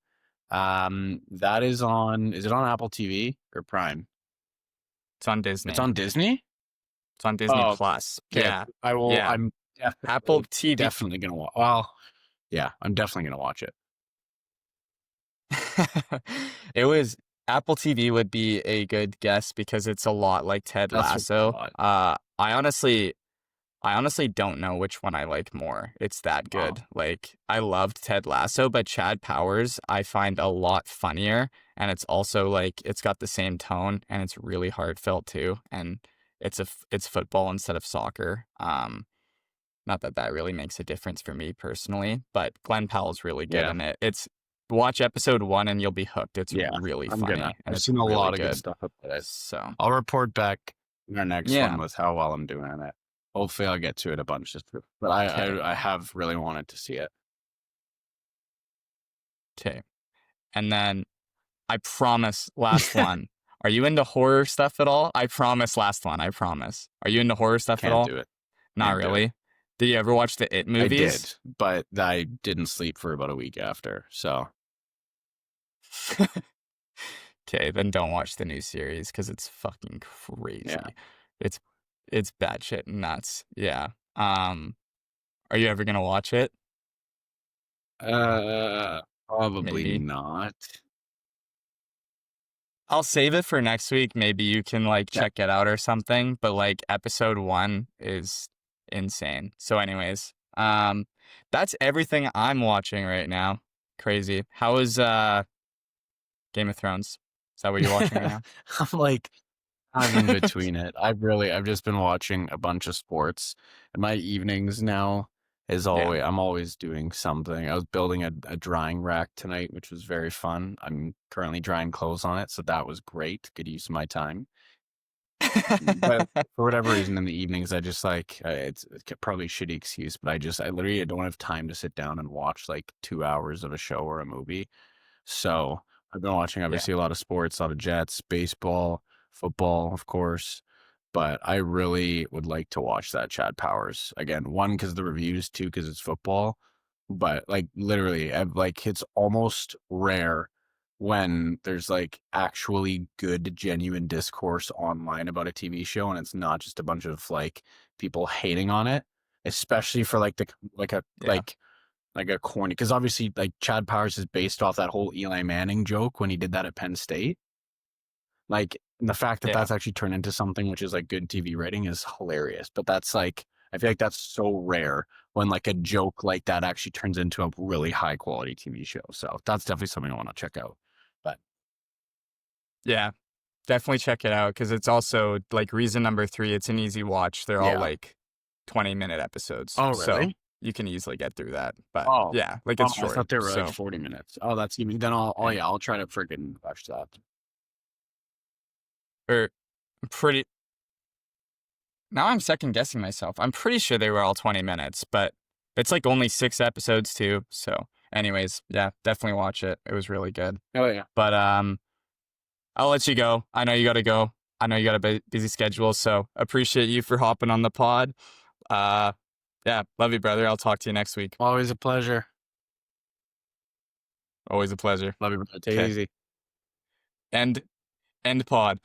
That is it on Apple TV or Prime? It's on Disney. It's on Disney? It's on Disney Oh, Plus. okay. Yeah. I will. Yeah. I'm Apple TV. definitely gonna watch. Well, yeah, I'm definitely gonna watch it. It was Apple TV would be a good guess because it's a lot like Ted That's what I Lasso. thought. I honestly don't know which one I like more. It's that Wow. good. Like, I loved Ted Lasso, but Chad Powers I find a lot funnier, and it's also like it's got the same tone, and it's really heartfelt too, and it's football instead of soccer. Not that that really makes a difference for me personally, but Glenn Powell's really good Yeah. in it. Watch episode 1 and you'll be hooked. It's Yeah, really I'm funny. gonna. And I've it's seen a really lot of good. good stuff about it. So I'll report back in our next Yeah. one with how well I'm doing on it. Hopefully, I'll get to it a bunch. But Okay. I have really wanted to see it. Okay. And then I promise, last one. Are you into horror stuff at all? I promise, last one. I promise. Are you into horror stuff at Can't all? do it. Not Can't do it. really. Did you ever watch the It I movies? did, but I didn't sleep for about a week after. So Okay, then don't watch the new series because it's fucking crazy. Yeah. It's batshit nuts. Yeah. Are you ever gonna watch it? probably Maybe. not. I'll save it for next week. Maybe you can like Yeah. check it out or something. But like episode 1 is insane. So, anyways, that's everything I'm watching right now. Crazy. How is Game of Thrones? Is that what you're watching right now? I'm like, I'm in between it. I've just been watching a bunch of sports. And my evenings now is always, I'm always doing something. I was building a drying rack tonight, which was very fun. I'm currently drying clothes on it, so that was great. Good use of my time. But for whatever reason, in the evenings, I just like, it's probably a shitty excuse, but I literally don't have time to sit down and watch like 2 hours of a show or a movie. So I've been watching obviously a lot of sports, a lot of Jets, baseball, football, of course. But I really would like to watch that Chad Powers again. One, because of the reviews, two, because it's football. But like literally, it's almost rare when there's like actually good, genuine discourse online about a TV show, and it's not just a bunch of like people hating on it, especially for like a corny, because obviously like Chad Powers is based off that whole Eli Manning joke when he did that at Penn State. Like, and the fact that that's actually turned into something which is like good TV writing is hilarious. But that's like, I feel like that's so rare when like a joke like that actually turns into a really high quality TV show. So that's definitely something I want to check out. But Yeah, definitely check it out because it's also like reason number 3. It's an easy watch. They're all like 20-minute episodes. Oh, So really? you can easily get through that. But yeah, like I it's short. thought they were so like 40 minutes. Oh, that's even. Then I'll try to freaking watch that. or pretty. Now I'm second guessing myself. I'm pretty sure they were all 20 minutes, but it's like only 6 episodes too. So, anyways, yeah, definitely watch it. It was really good. Oh yeah. But I'll let you go. I know you got to go. I know you got a busy schedule, so appreciate you for hopping on the pod. Yeah, love you, brother. I'll talk to you next week. Always a pleasure. Always a pleasure. Love you, brother. Take it easy. End pod.